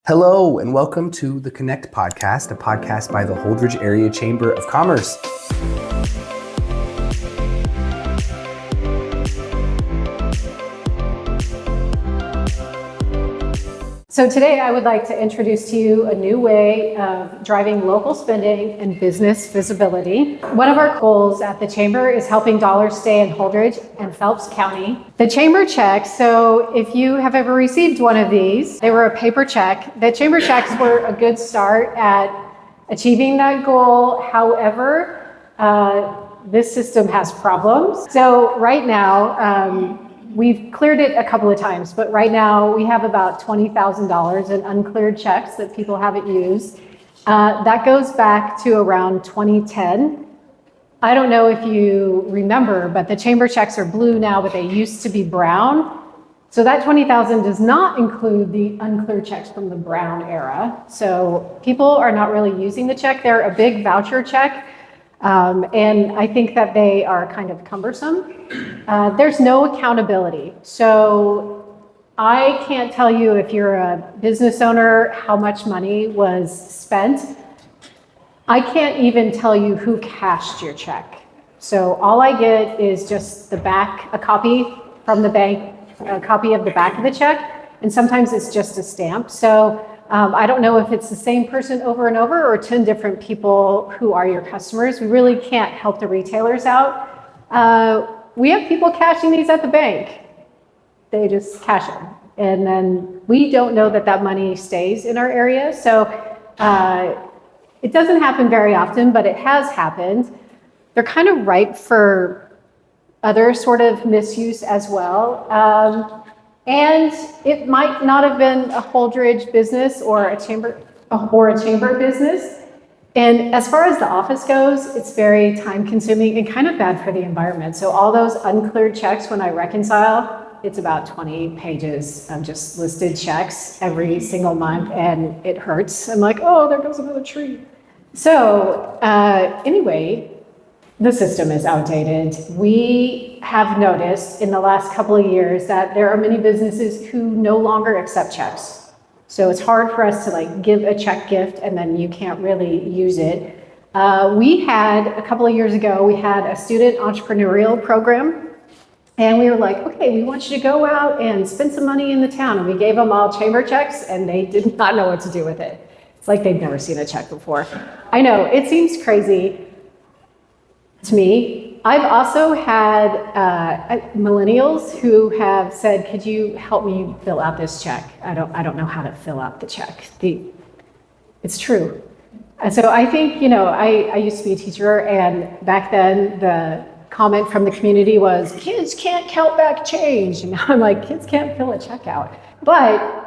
Hello, and welcome to the Connect podcast, a podcast by the Holdrege Area Chamber of Commerce. So today I would like to introduce to you a new way of driving local spending and business visibility. One of our goals at the Chamber is helping dollars stay in Holdrege and Phelps County. The Chamber check, so if you have ever received one of these, they were a paper check. The Chamber checks were a good start at achieving that goal. However, this system has problems. So right now, we've cleared it a couple of times, but right now we have about $20,000 in uncleared checks that people haven't used. That goes back to around 2010. I don't know if you remember, but the chamber checks are blue now, but they used to be brown. So that 20,000 does not include the uncleared checks from the brown era. So people are not really using the check. They're a big voucher check. And I think that they are kind of cumbersome. There's no accountability. So I can't tell you, if you're a business owner, how much money was spent. I can't even tell you who cashed your check. So all I get is just the back, a copy from the bank, a copy of the back of the check, and sometimes it's just a stamp. So I don't know if it's the same person over and over or 10 different people who are your customers. We really can't help the retailers out. We have people cashing these at the bank. They just cash them. And then we don't know that that money stays in our area. So it doesn't happen very often, but it has happened. They're kind of ripe for other sort of misuse as well. And it might not have been a Holdrege business or a chamber business. And as far as the office goes, it's very time consuming and kind of bad for the environment. So all those uncleared checks, when I reconcile, it's about 20 pages of just listed checks every single month, and it hurts. I'm like, oh, there goes another tree. So anyway, the system is outdated. We have noticed in the last couple of years that there are many businesses who no longer accept checks. So it's hard for us to give a check gift and then you can't really use it. We had, a couple of years ago, we had a student entrepreneurial program, and we were like, okay, we want you to go out and spend some money in the town. And we gave them all chamber checks and they did not know what to do with it. It's like they'd never seen a check before. I know, it seems crazy to me. I've also had millennials who have said, could you help me fill out this check? I don't know how to fill out the check. It's true. And so I think, I used to be a teacher, and back then the comment from the community was, kids can't count back change. And I'm like, kids can't fill a check out. But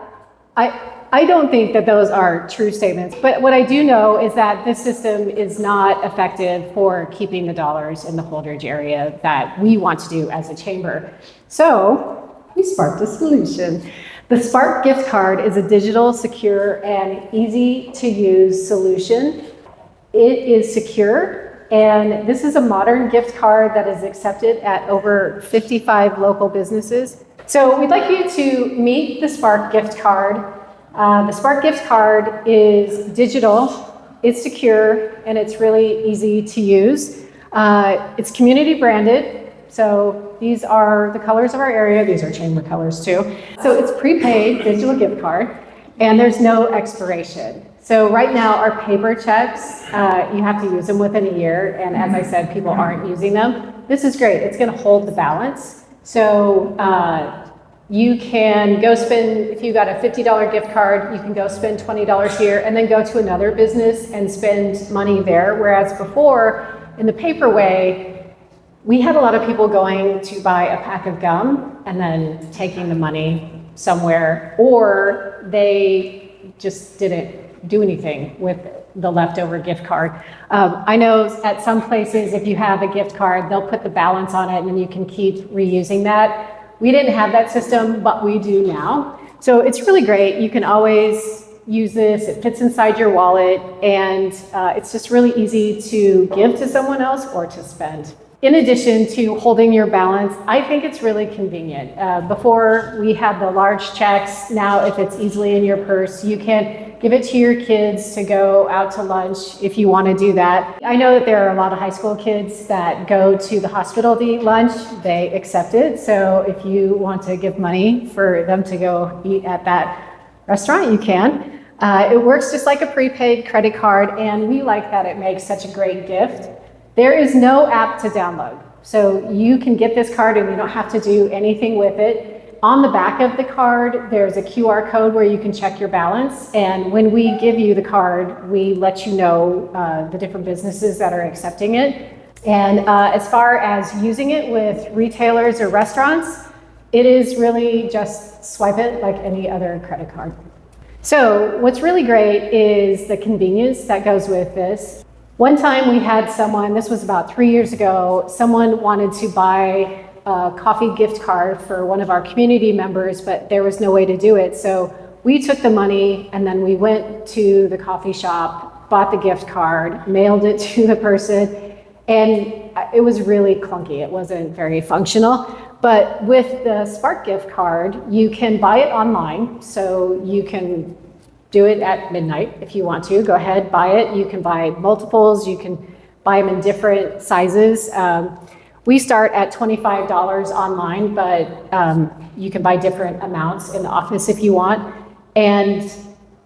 I don't think that those are true statements, but what I do know is that this system is not effective for keeping the dollars in the Holdrege area that we want to do as a chamber. So we sparked a solution. The Spark gift card is a digital, secure, and easy to use solution. It is secure, and this is a modern gift card that is accepted at over 55 local businesses. So we'd like you to meet the Spark gift card. The Spark gift card is digital, it's secure, and it's really easy to use. It's community branded, so these are the colors of our area. These are chamber colors too. So it's prepaid digital gift card, and there's no expiration. So right now our paper checks, you have to use them within a year, and as I said, people aren't using them. This is great, it's gonna hold the balance. So you can go spend, if you got a $50 gift card, you can go spend $20 here and then go to another business and spend money there. Whereas before, in the paper way, we had a lot of people going to buy a pack of gum and then taking the money somewhere, or they just didn't do anything with the leftover gift card. I know at some places, if you have a gift card, they'll put the balance on it and then you can keep reusing that. We didn't have that system, but we do now. So it's really great. You can always use this. It fits inside your wallet, and it's just really easy to give to someone else or to spend. In addition to holding your balance, I think it's really convenient. Before we had the large checks, now if it's easily in your purse, you can give it to your kids to go out to lunch if you want to do that. I know that there are a lot of high school kids that go to the hospital to eat lunch. They accept it. So if you want to give money for them to go eat at that restaurant, you can. It works just like a prepaid credit card, and we like that it makes such a great gift. There is no app to download, so you can get this card and you don't have to do anything with it. On the back of the card, there's a QR code where you can check your balance, and when we give you the card, we let you know the different businesses that are accepting it. And as far as using it with retailers or restaurants, it is really just swipe it like any other credit card. So what's really great is the convenience that goes with this. One time we had someone, this was about 3 years ago, someone wanted to buy a coffee gift card for one of our community members, but there was no way to do it. So we took the money and then we went to the coffee shop, bought the gift card, mailed it to the person, and it was really clunky. It wasn't very functional. But with the Spark gift card, you can buy it online, so you can do it at midnight if you want to. Go ahead, buy it. You can buy multiples. You can buy them in different sizes. We start at $25 online, but you can buy different amounts in the office if you want. And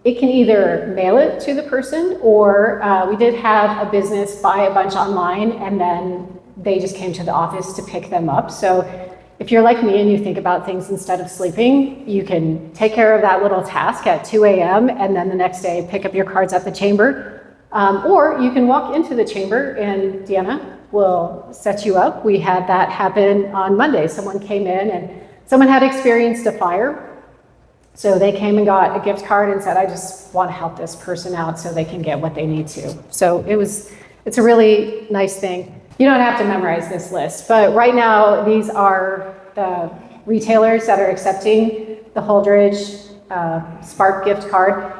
it can either mail it to the person, or we did have a business buy a bunch online and then they just came to the office to pick them up. So if you're like me and you think about things instead of sleeping, you can take care of that little task at 2 a.m. and then the next day pick up your cards at the chamber. Or you can walk into the chamber and Deanna will set you up. We had that happen on Monday. Someone came in and someone had experienced a fire. So they came and got a gift card and said, I just want to help this person out so they can get what they need to. So it's a really nice thing. You don't have to memorize this list, but right now these are the retailers that are accepting the Holdrege Spark gift card.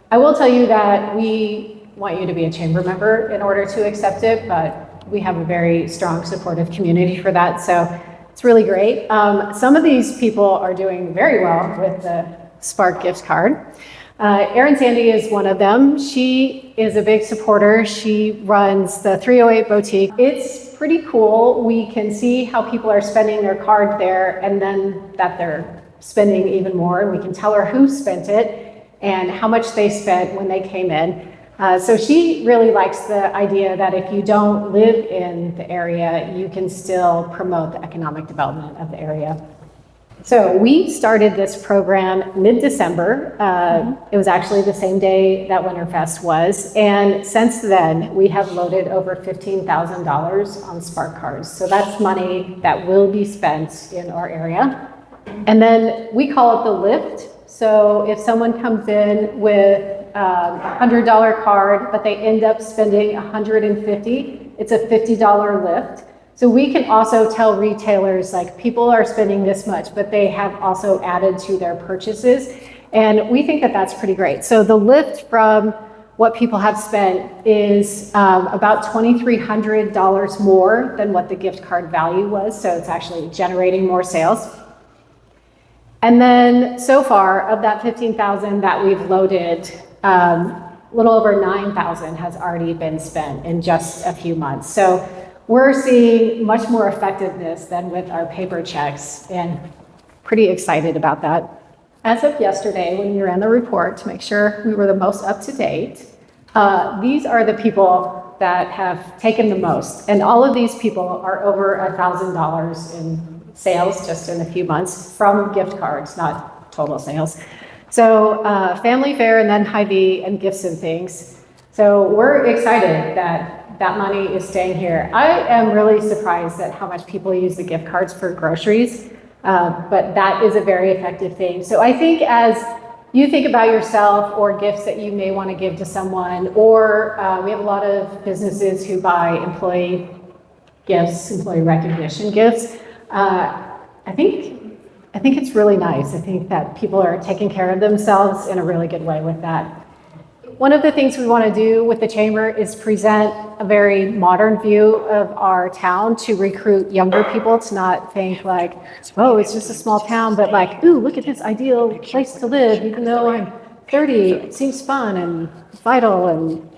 I will tell you that we want you to be a chamber member in order to accept it, but we have a very strong supportive community for that, so it's really great. Some of these people are doing very well with the Spark gift card. Erin Sandy is one of them. She is a big supporter. She runs the 308 Boutique. It's pretty cool. We can see how people are spending their card there and then that they're spending even more. We can tell her who spent it and how much they spent when they came in. So she really likes the idea that if you don't live in the area, you can still promote the economic development of the area. So we started this program mid-December. It was actually the same day that Winterfest was. And since then, we have loaded over $15,000 on Spark cards. So that's money that will be spent in our area. And then we call it the lift. So if someone comes in with a $100 card, but they end up spending $150, it's a $50 lift. So we can also tell retailers, like, people are spending this much, but they have also added to their purchases. And we think that that's pretty great. So the lift from what people have spent is about $2,300 more than what the gift card value was. So it's actually generating more sales. And then so far, of that 15,000 that we've loaded, a little over 9,000 has already been spent in just a few months. So we're seeing much more effectiveness than with our paper checks, and pretty excited about that. As of yesterday, when we ran the report to make sure we were the most up to date, these are the people that have taken the most. And all of these people are over $1,000 in sales just in a few months from gift cards, not total sales. So family fare and then Hy-Vee and gifts and things. So we're excited that that money is staying here. I am really surprised at how much people use the gift cards for groceries, but that is a very effective thing. So I think as you think about yourself or gifts that you may want to give to someone, or we have a lot of businesses who buy employee gifts, employee recognition gifts. I think it's really nice. I think that people are taking care of themselves in a really good way with that. one of the things we want to do with the chamber is present a very modern view of our town to recruit younger people to not think like, oh, it's just a small town, but like, ooh, look at this ideal place to live, even though I'm 30, it seems fun and vital and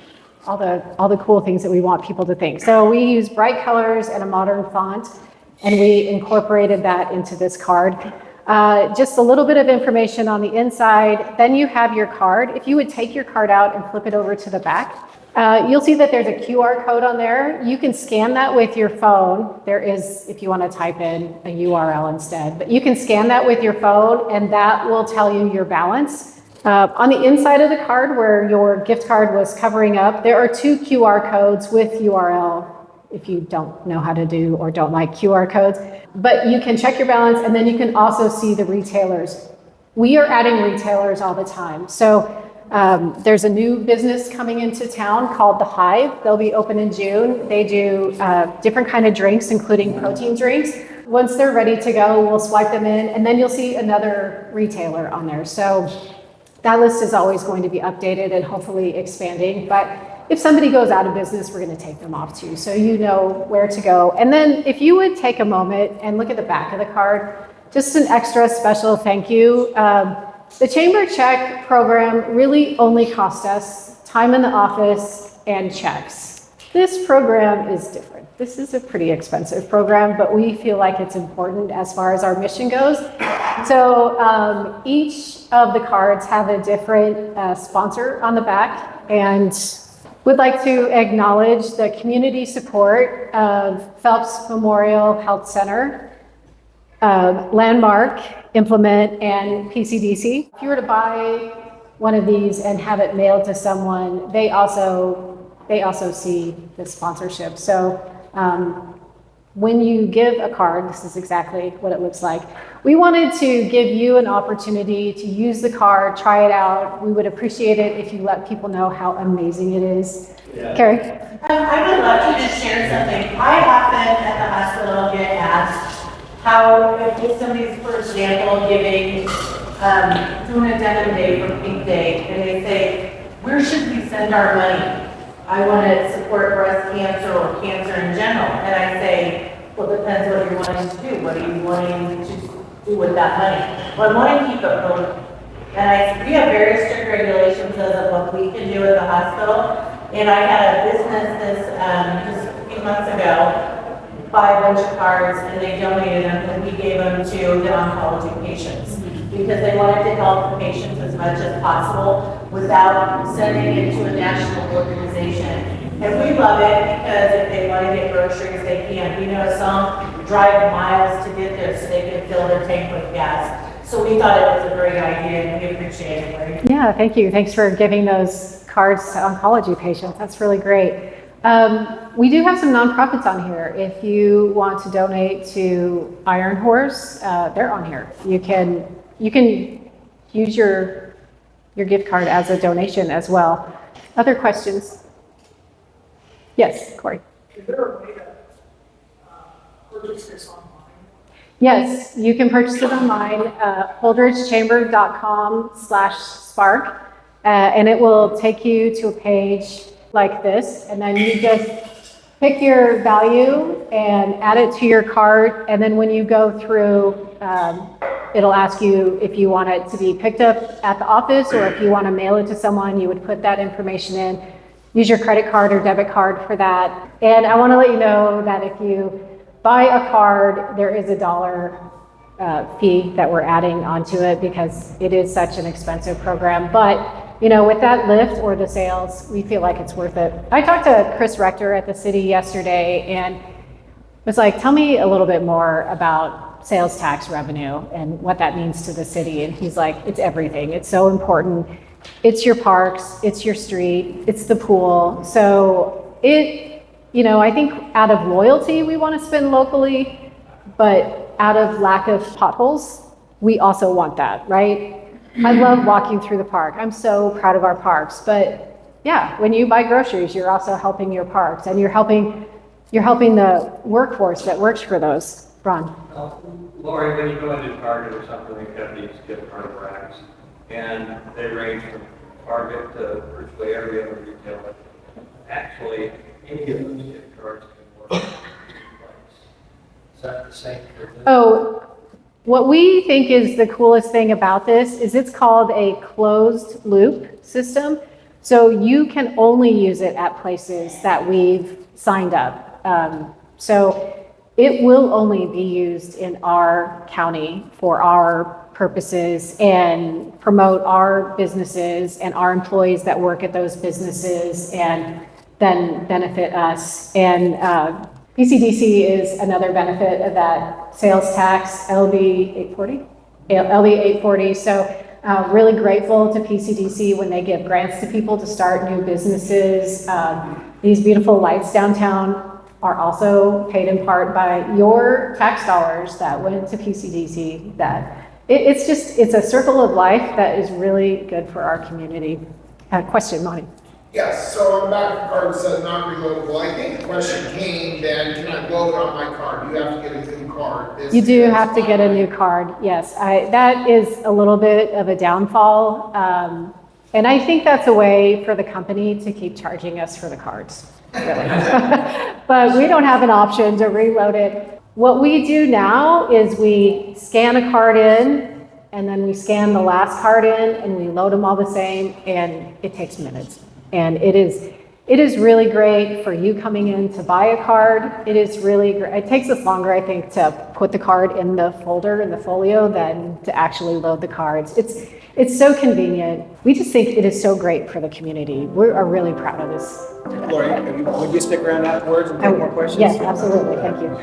all the cool things that we want people to think. So we use bright colors and a modern font, and we incorporated that into this card. Just a little bit of information on the inside. Then you have your card. If you would take your card out and flip it over to the back, you'll see that there's a QR code on there. You can scan that with your phone. There is, if you want to type in a URL instead, but you can scan that with your phone and that will tell you your balance. On the inside of the card where your gift card was covering up, there are 2 QR codes with URL if you don't know how to do or don't like QR codes. But you can check your balance and then you can also see the retailers. We are adding retailers all the time. So there's a new business coming into town called The Hive. They'll be open in June. They do different kind of drinks, including protein drinks. Once they're ready to go, we'll swipe them in and then you'll see another retailer on there. So that list is always going to be updated and hopefully expanding. But if somebody goes out of business, we're going to take them off too, so you know where to go. And then if you would take a moment and look at the back of the card, just an extra special thank you. The Chamber Check program really only cost us time in the office and checks. This program is different. This is a pretty expensive program, but we feel like it's important as far as our mission goes. So each of the cards have a different sponsor on the back, and would like to acknowledge the community support of Phelps Memorial Health Center, Landmark, Implement, and PCDC. If you were to buy one of these and have it mailed to someone, they also see the sponsorship. So when you give a card, this is exactly what it looks like. We wanted to give you an opportunity to use the card, try it out. We would appreciate it if you let people know how amazing it is. Yeah. Carrie? I would love to just share something. I often at the hospital get asked how, if somebody's, for example, doing a denim day for Pink Day, and they say, where should we send our money? I want to support breast cancer or cancer in general. And I say, well, it depends what you're wanting to do. What are you wanting to do with that money? Well, I want to keep it local. And we have very strict regulations as of what we can do at the hospital. And I had a business just a few months ago buy a bunch of cards, and they donated them, and we gave them to the oncology patients because they wanted to help the patients as much as possible without sending it to a national organization. And we love it because if they want to get groceries, they can. We know some drive miles to get there so they can fill their tank with gas. So we thought it was a great idea, and we appreciate it. Right? Yeah, thank you. Thanks for giving those cards to oncology patients. That's really great. We do have some nonprofits on here. If you want to donate to Iron Horse, they're on here. You can use your gift card as a donation as well. Other questions? Yes, Corey. Is there a way to purchase this online? Yes, you can purchase it online, holdregechamber.com/spark, and it will take you to a page like this, and then you just pick your value and add it to your cart, and then when you go through, it'll ask you if you want it to be picked up at the office or if you want to mail it to someone. You would put that information in, use your credit card or debit card for that. And I want to let you know that if you buy a card, there is a $1 fee that we're adding onto it because it is such an expensive program. But you know, with that lift or the sales, we feel like it's worth it. I talked to Chris Rector at the city yesterday and was like, tell me a little bit more about sales tax revenue and what that means to the city. And he's like, it's everything. It's so important. It's your parks, it's your street, it's the pool. So I think out of loyalty, we want to spend locally, but out of lack of potholes, we also want that, right? I love walking through the park. I'm so proud of our parks, but yeah, when you buy groceries, you're also helping your parks and you're helping the workforce that works for those. Ron. Lori, when you go into Target or something, they have these gift card racks, and they range from Target virtually every other retailer. Actually, any of those gift cards can work. Is that the same for this? Oh, what we think is the coolest thing about this is it's called a closed loop system. So you can only use it at places that we've signed up. So it will only be used in our county for our purposes and promote our businesses and our employees that work at those businesses and then benefit us. And PCDC is another benefit of that sales tax, LB 840? LB 840. So really grateful to PCDC when they give grants to people to start new businesses. These beautiful lights downtown are also paid in part by your tax dollars that went to PCDC. It's a circle of life that is really good for our community. Question, Monty? Yes, so on the back of the card it says not reloadable. I think the question came then, can I load on my card? You have to get a new card. You do have to get a new card, yes. That is a little bit of a downfall. And I think that's a way for the company to keep charging us for the cards, really. But we don't have an option to reload it. What we do now is we scan a card in, and then we scan the last card in, and we load them all the same, and it takes minutes. And it is really great for you coming in to buy a card. It is really great. It takes us longer, I think, to put the card in the folder, in the folio, than to actually load the cards. It's so convenient. We just think it is so great for the community. We are really proud of this. Lori, would you stick around afterwards and take more questions? Yes, absolutely. Thank you.